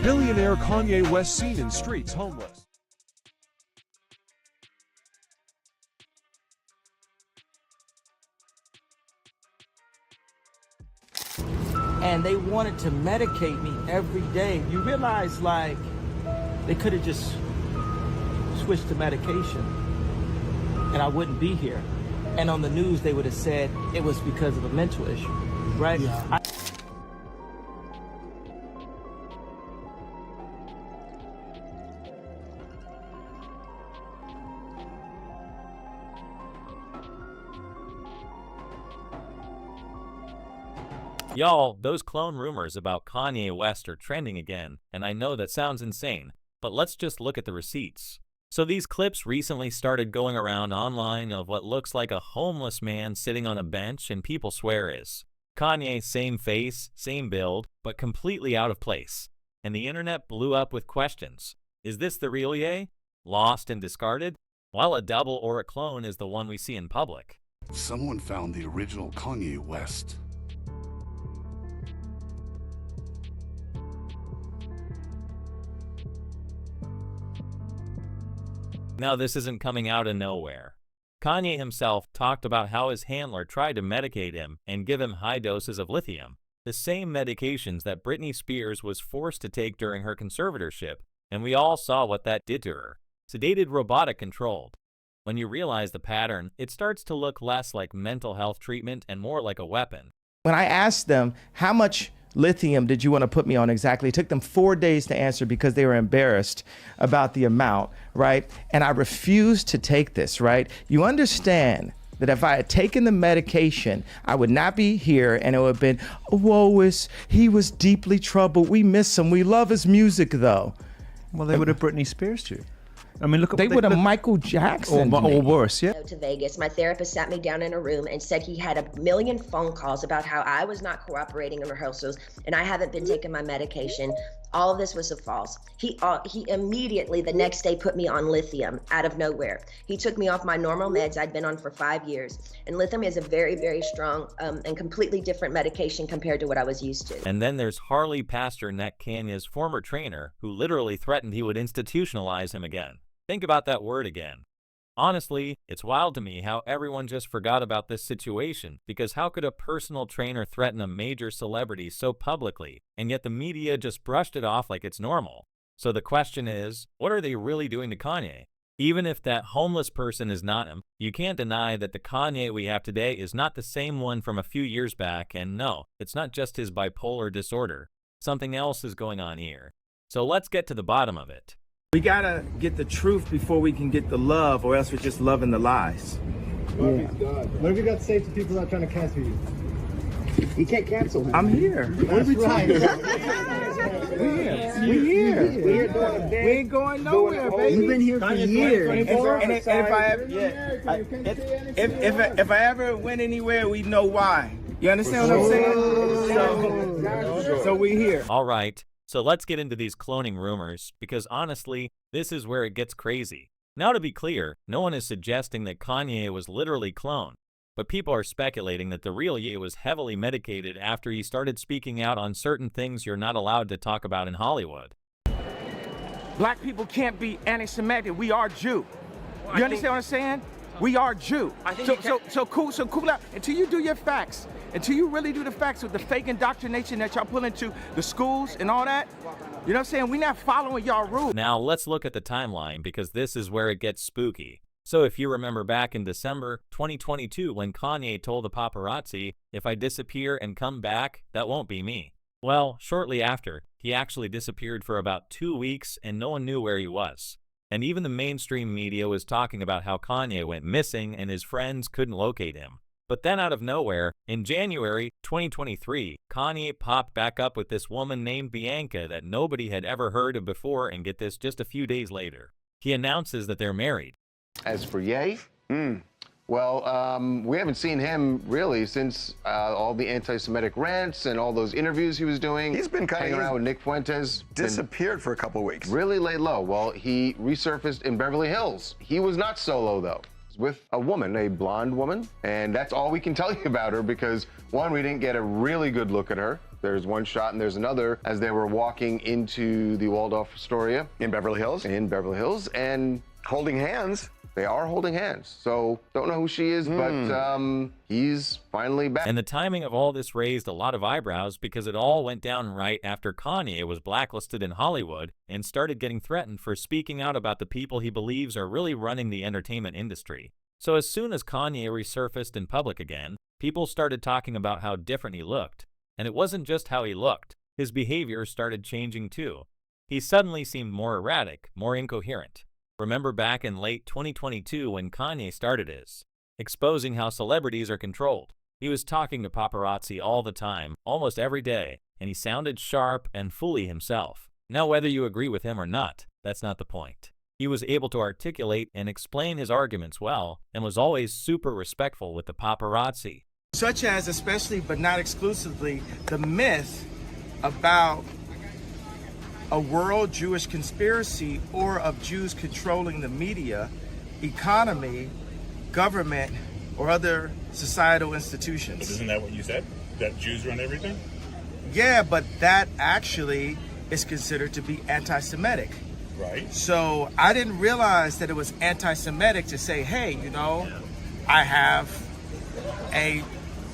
Billionaire Kanye West seen in streets homeless. And they wanted to medicate me every day. You realize, like, they could have just switched to medication and I wouldn't be here. And on the news, they would have said it was because of a mental issue, right? Yeah. Y'all, those clone rumors about Kanye West are trending again, and I know that sounds insane, but let's just look at the receipts. So these clips recently started going around online of what looks like a homeless man sitting on a bench, and people swear is Kanye, same face, same build, but completely out of place. And the internet blew up with questions. Is this the real Ye? Lost and discarded? While a double or a clone is the one we see in public. Someone found the original Kanye West. Now this isn't coming out of nowhere. Kanye himself talked about how his handler tried to medicate him and give him high doses of lithium, the same medications that Britney Spears was forced to take during her conservatorship, and we all saw what that did to her. Sedated, robotic controlled. When you realize the pattern, it starts to look less like mental health treatment and more like a weapon. When I asked them, how much lithium did you want to put me on exactly? It took them 4 days to answer because they were embarrassed about the amount, right? And I refused to take this, right? You understand that if I had taken the medication, I would not be here, and it would have been, oh, he was deeply troubled. We miss him. We love his music, though. Well, they would have Britney Spears too. I mean, look. They would have Michael Jackson. Or worse, yeah. To Vegas, my therapist sat me down in a room and said he had a million phone calls about how I was not cooperating in rehearsals and I haven't been taking my medication. All of this was a false. He immediately the next day put me on lithium out of nowhere. He took me off my normal meds I'd been on for 5 years. And lithium is a very, very strong and completely different medication compared to what I was used to. And then there's Harley Pasternak, Kanye's former trainer, who literally threatened he would institutionalize him again. Think about that word again. Honestly, it's wild to me how everyone just forgot about this situation, because how could a personal trainer threaten a major celebrity so publicly, and yet the media just brushed it off like it's normal? So the question is, what are they really doing to Kanye? Even if that homeless person is not him, you can't deny that the Kanye we have today is not the same one from a few years back, and no, it's not just his bipolar disorder. Something else is going on here. So let's get to the bottom of it. We gotta get the truth before we can get the love, or else we're just loving the lies. What have you got to say to people that are trying to cancel you? You can't cancel him. I'm here. What are we talking about? We're here. We ain't going nowhere, baby. You've been here for years. If I ever went anywhere, we know why. You understand what I'm saying? So we're here. All right. So let's get into these cloning rumors, because honestly, this is where it gets crazy. Now to be clear, no one is suggesting that Kanye was literally cloned, but people are speculating that the real Ye was heavily medicated after he started speaking out on certain things you're not allowed to talk about in Hollywood. Black people can't be anti-Semitic. We are Jew. You understand what I'm saying? We are Jew. So cool out until you do your facts. Until you really do the facts with the fake indoctrination that y'all pull into the schools and all that. You know what I'm saying? We're not following y'all rules. Now let's look at the timeline, because this is where it gets spooky. So if you remember back in December 2022 when Kanye told the paparazzi, if I disappear and come back, that won't be me. Well, shortly after, he actually disappeared for about 2 weeks and no one knew where he was. And even the mainstream media was talking about how Kanye went missing and his friends couldn't locate him. But then out of nowhere, in January 2023, Kanye popped back up with this woman named Bianca that nobody had ever heard of before, and get this, just a few days later. He announces that they're married. As for Ye, well, we haven't seen him really since all the anti-Semitic rants and all those interviews he was doing. He's been hanging around with Nick Fuentes. Disappeared for a couple of weeks. Really laid low. Well, he resurfaced in Beverly Hills. He was not solo, though. With a woman, a blonde woman, and that's all we can tell you about her because, one, we didn't get a really good look at her, There's one shot and there's another as they were walking into the Waldorf Astoria In Beverly Hills? in Beverly Hills, and Holding hands? they are holding hands. So don't know who she is, but he's finally back. And the timing of all this raised a lot of eyebrows because it all went down right after Kanye was blacklisted in Hollywood and started getting threatened for speaking out about the people he believes are really running the entertainment industry. So as soon as Kanye resurfaced in public again, people started talking about how different he looked. And it wasn't just how he looked. His behavior started changing too. He suddenly seemed more erratic, more incoherent. Remember back in late 2022 when Kanye started his, exposing how celebrities are controlled. He was talking to paparazzi all the time, almost every day, and he sounded sharp and fully himself. Now whether you agree with him or not, that's not the point. He was able to articulate and explain his arguments well, and was always super respectful with the paparazzi. Such as, especially but not exclusively, the myth about a world Jewish conspiracy or of Jews controlling the media, economy, government, or other societal institutions. But isn't that what you said? That Jews run everything? Yeah, but that actually is considered to be anti-Semitic. Right. So I didn't realize that it was anti-Semitic to say, hey, I have a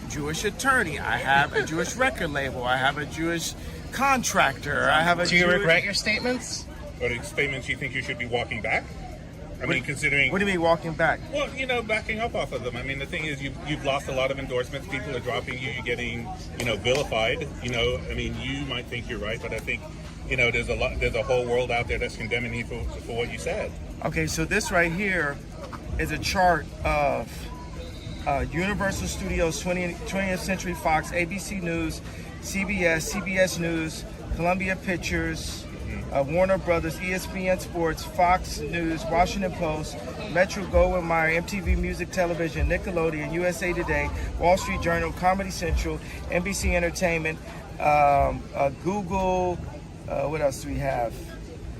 Jewish attorney, I have a Jewish record label, I have a Jewish contractor, I have a Do you Jewish... regret your statements? Or the statements you think you should be walking back? I mean, considering... What do you mean walking back? Well, backing up off of them. I mean, the thing is, you've lost a lot of endorsements. People are dropping you. You're getting, vilified. I mean, you might think you're right, but I think, there's a whole world out there that's condemning you for what you said. Okay, so this right here is a chart of Universal Studios, 20th Century Fox, ABC News, CBS News, Columbia Pictures, Warner Brothers, ESPN Sports, Fox News, Washington Post, Metro Goldwyn Mayer, MTV Music Television, Nickelodeon, USA Today, Wall Street Journal, Comedy Central, NBC Entertainment, Google, what else do we have?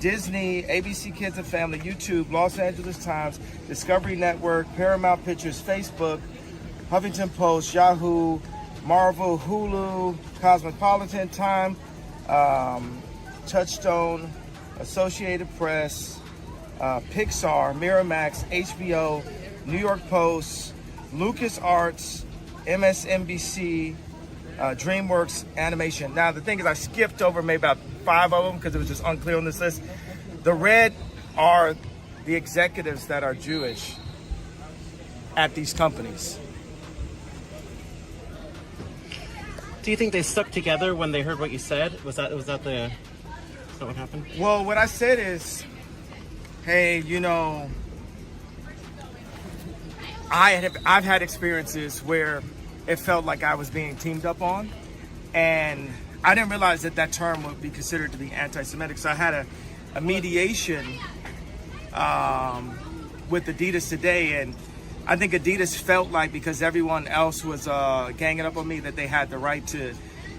Disney, ABC Kids and Family, YouTube, Los Angeles Times, Discovery Network, Paramount Pictures, Facebook, Huffington Post, Yahoo, Marvel, Hulu, Cosmopolitan, Time, Touchstone, Associated Press, Pixar, Miramax, HBO, New York Post, LucasArts, MSNBC, DreamWorks Animation. Now the thing is, I skipped over maybe about 5 of them because it was just unclear on this list. The red are the executives that are Jewish at these companies. Do you think they stuck together when they heard what you said? Was that what happened? Well, what I said is, hey, I've had experiences where it felt like I was being teamed up on, and I didn't realize that term would be considered to be anti-Semitic. So I had a mediation with Adidas today, and I think Adidas felt like because everyone else was ganging up on me that they had the right to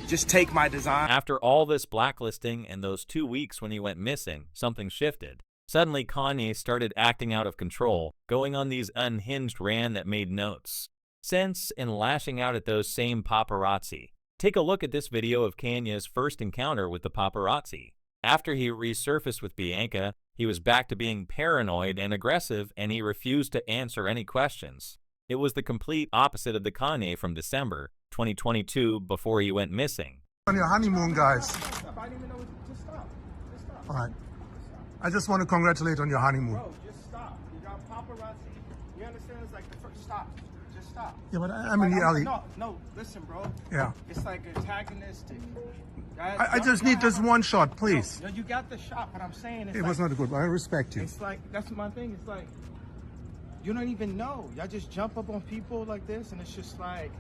just take my design. After all this blacklisting and those 2 weeks when he went missing, something shifted. Suddenly Kanye started acting out of control, going on these unhinged rants that made notes sense and lashing out at those same paparazzi. Take a look at this video of Kanye's first encounter with the paparazzi. After he resurfaced with Bianca, he was back to being paranoid and aggressive, and he refused to answer any questions. It was the complete opposite of the Kanye from December 2022 before he went missing. On your honeymoon, guys. All right. I just want to congratulate on your honeymoon. Bro, just stop. You got paparazzi. You understand? It's like the first stop. Just stop. Yeah, but I'm in the alley. No, listen, bro. Yeah. It's like antagonistic. I just need this one shot, please. No, you got the shot, but I'm saying it was not good, but I respect you. It's like, that's my thing. It's like, you don't even know. Y'all just jump up on people like this, and it's just like...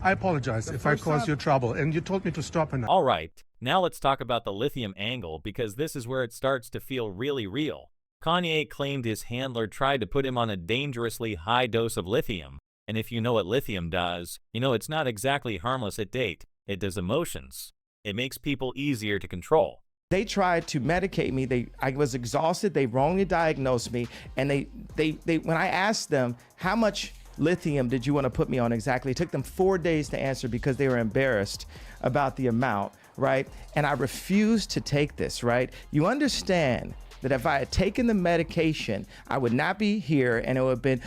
I apologize if I caused you trouble, and you told me to stop. And all right, now let's talk about the lithium angle, because this is where it starts to feel really real. Kanye claimed his handler tried to put him on a dangerously high dose of lithium. And if you know what lithium does, you know it's not exactly harmless at date. It does emotions. It makes people easier to control. They tried to medicate me. I was exhausted. They wrongly diagnosed me. And they when I asked them how much lithium did you want to put me on exactly? It took them 4 days to answer because they were embarrassed about the amount, right? And I refused to take this, right? You understand that if I had taken the medication, I would not be here, and it would have been,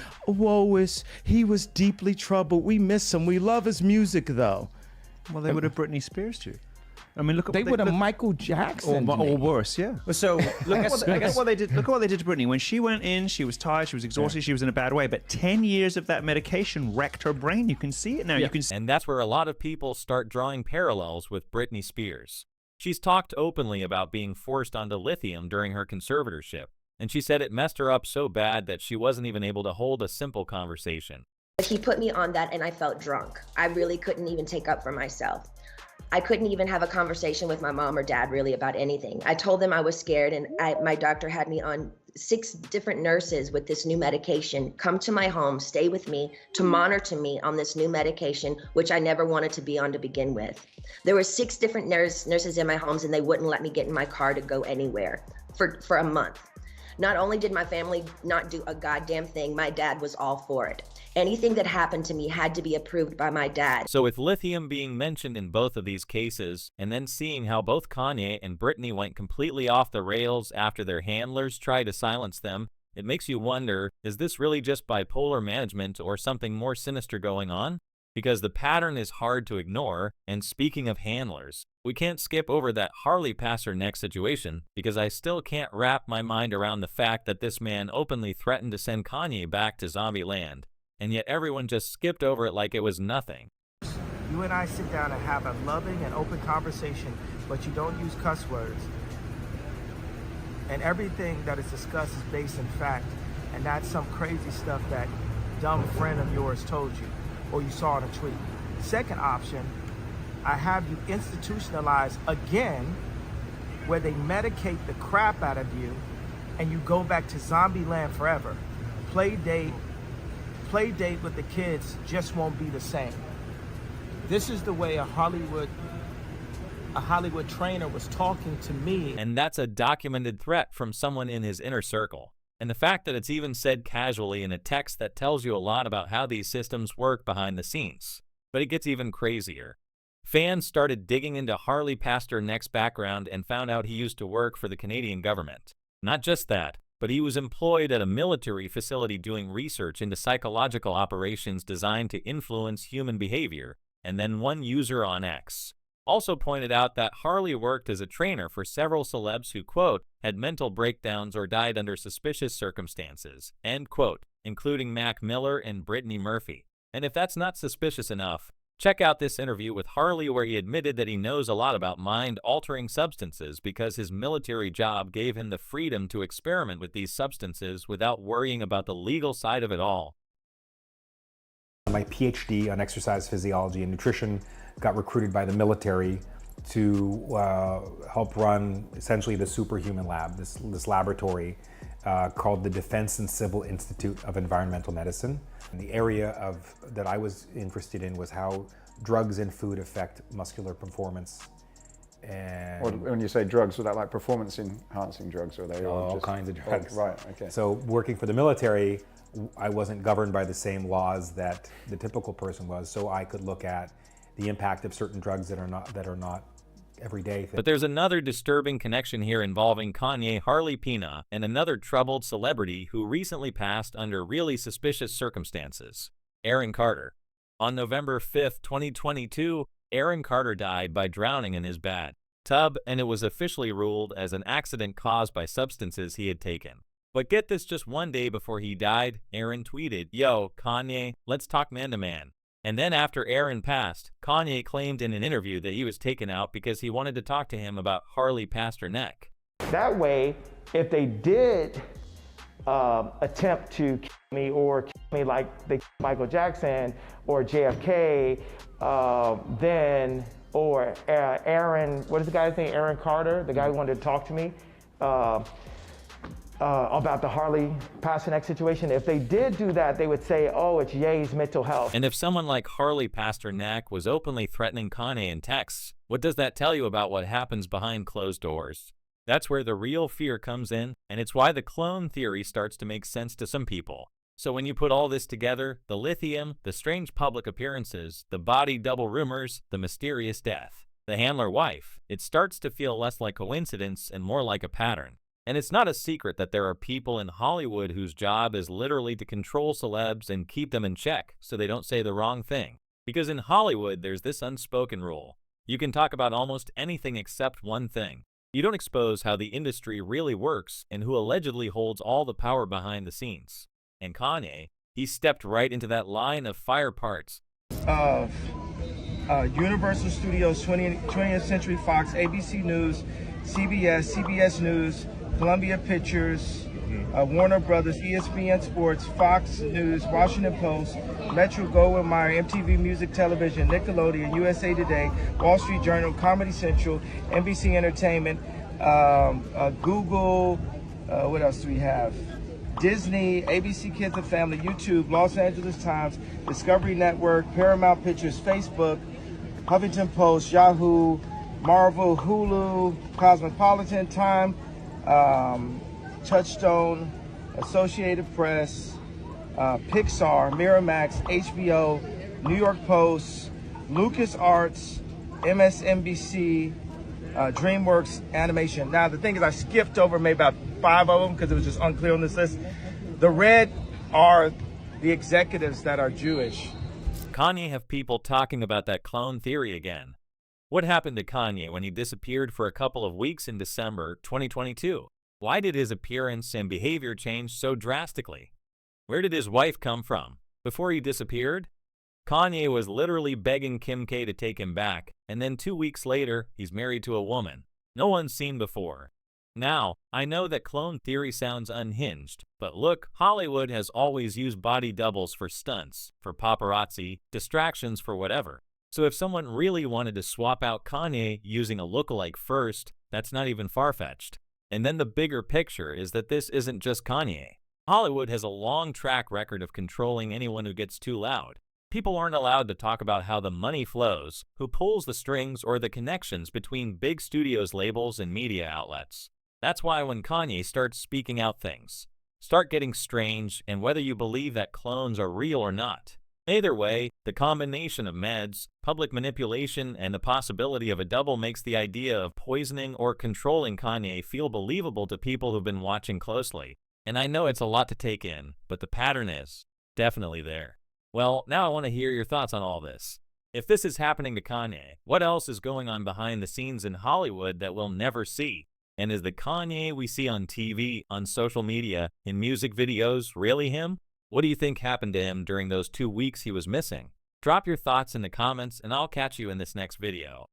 he was deeply troubled. We miss him. We love his music, though. Well, they would have Britney Spears you. I mean, look at they would have Michael Jackson or worse, yeah. So look at what they did. Look at what they did to Britney. When she went in, she was tired, she was exhausted, she was in a bad way. But 10 years of that medication wrecked her brain. You can see it now. You can. And that's where a lot of people start drawing parallels with Britney Spears. She's talked openly about being forced onto lithium during her conservatorship, and she said it messed her up so bad that she wasn't even able to hold a simple conversation. He put me on that and I felt drunk. I really couldn't even take up for myself. I couldn't even have a conversation with my mom or dad really about anything. I told them I was scared, and my doctor had me on 6 different nurses with this new medication come to my home, stay with me, to monitor me on this new medication, which I never wanted to be on to begin with. There were 6 different nurses in my homes, and they wouldn't let me get in my car to go anywhere for a month. Not only did my family not do a goddamn thing, my dad was all for it. Anything that happened to me had to be approved by my dad. So with lithium being mentioned in both of these cases, and then seeing how both Kanye and Britney went completely off the rails after their handlers tried to silence them, it makes you wonder, is this really just bipolar management or something more sinister going on? Because the pattern is hard to ignore, and speaking of handlers, we can't skip over that Harley Pasternak situation because I still can't wrap my mind around the fact that this man openly threatened to send Kanye back to zombie land, and yet everyone just skipped over it like it was nothing. You and I sit down and have a loving and open conversation, but you don't use cuss words. And everything that is discussed is based in fact, and not some crazy stuff that dumb friend of yours told you or you saw in a tweet. Second option, I have you institutionalized again, where they medicate the crap out of you and you go back to zombie land forever. Play date with the kids just won't be the same. This is the way a Hollywood trainer was talking to me. And that's a documented threat from someone in his inner circle. And the fact that it's even said casually in a text that tells you a lot about how these systems work behind the scenes. But it gets even crazier. Fans started digging into Harley Pasternak's background and found out he used to work for the Canadian government. Not just that, but he was employed at a military facility doing research into psychological operations designed to influence human behavior, and then one user on X also pointed out that Harley worked as a trainer for several celebs who, quote, had mental breakdowns or died under suspicious circumstances, end quote, including Mac Miller and Brittany Murphy. And if that's not suspicious enough, check out this interview with Harley where he admitted that he knows a lot about mind-altering substances because his military job gave him the freedom to experiment with these substances without worrying about the legal side of it all. My PhD on exercise physiology and nutrition got recruited by the military to help run essentially the superhuman lab, this laboratory called the Defense and Civil Institute of Environmental Medicine. And the area that I was interested in was how drugs and food affect muscular performance. And when you say drugs, was that like performance-enhancing drugs, or are they all kinds of drugs? Oh, right, okay. So working for the military, I wasn't governed by the same laws that the typical person was, so I could look at the impact of certain drugs that are not everyday things. But there's another disturbing connection here involving Kanye, Harley Pina, and another troubled celebrity who recently passed under really suspicious circumstances, Aaron Carter. On November 5th, 2022, Aaron Carter died by drowning in his bathtub, and it was officially ruled as an accident caused by substances he had taken. But get this, just one day before he died, Aaron tweeted, "Yo, Kanye, let's talk man to man." And then after Aaron passed, Kanye claimed in an interview that he was taken out because he wanted to talk to him about Harley Pasternak. That way, if they did attempt to kill me or kill me like they killed Michael Jackson or JFK, then, or Aaron, what is the guy's name? Aaron Carter, the guy who wanted to talk to me about the Harley Pasternak situation. If they did do that, they would say, oh, it's Ye's mental health. And if someone like Harley Pasternak was openly threatening Kanye in texts, what does that tell you about what happens behind closed doors? That's where the real fear comes in, and it's why the clone theory starts to make sense to some people. So when you put all this together, the lithium, the strange public appearances, the body double rumors, the mysterious death, the handler wife, it starts to feel less like coincidence and more like a pattern. And it's not a secret that there are people in Hollywood whose job is literally to control celebs and keep them in check so they don't say the wrong thing. Because in Hollywood, there's this unspoken rule. You can talk about almost anything except one thing. You don't expose how the industry really works and who allegedly holds all the power behind the scenes. And Kanye, he stepped right into that line of fire parts. Of Universal Studios, 20th Century Fox, ABC News, CBS News, Columbia Pictures, Warner Brothers, ESPN Sports, Fox News, Washington Post, Metro Goldwyn Mayer, MTV Music Television, Nickelodeon, USA Today, Wall Street Journal, Comedy Central, NBC Entertainment, Google, what else do we have? Disney, ABC Kids and Family, YouTube, Los Angeles Times, Discovery Network, Paramount Pictures, Facebook, Huffington Post, Yahoo, Marvel, Hulu, Cosmopolitan, Time, Touchstone, Associated Press, Pixar, Miramax, HBO, New York Post, LucasArts, MSNBC, DreamWorks Animation. Now, the thing is, I skipped over maybe about 5 of them because it was just unclear on this list. The red are the executives that are Jewish. Kanye have people talking about that clone theory again. What happened to Kanye when he disappeared for a couple of weeks in December 2022? Why did his appearance and behavior change so drastically? Where did his wife come from? Before he disappeared, Kanye was literally begging Kim K to take him back, and then 2 weeks later, he's married to a woman no one's seen before. Now, I know that clone theory sounds unhinged, but look, Hollywood has always used body doubles for stunts, for paparazzi, distractions, for whatever. So if someone really wanted to swap out Kanye using a lookalike first, that's not even far-fetched. And then the bigger picture is that this isn't just Kanye. Hollywood has a long track record of controlling anyone who gets too loud. People aren't allowed to talk about how the money flows, who pulls the strings, or the connections between big studios, labels, and media outlets. That's why when Kanye starts speaking out, things start getting strange, and whether you believe that clones are real or not. Either way, the combination of meds, public manipulation, and the possibility of a double makes the idea of poisoning or controlling Kanye feel believable to people who've been watching closely. And I know it's a lot to take in, but the pattern is definitely there. Well, now I want to hear your thoughts on all this. If this is happening to Kanye, what else is going on behind the scenes in Hollywood that we'll never see? And is the Kanye we see on TV, on social media, in music videos really him? What do you think happened to him during those 2 weeks he was missing? Drop your thoughts in the comments and I'll catch you in this next video.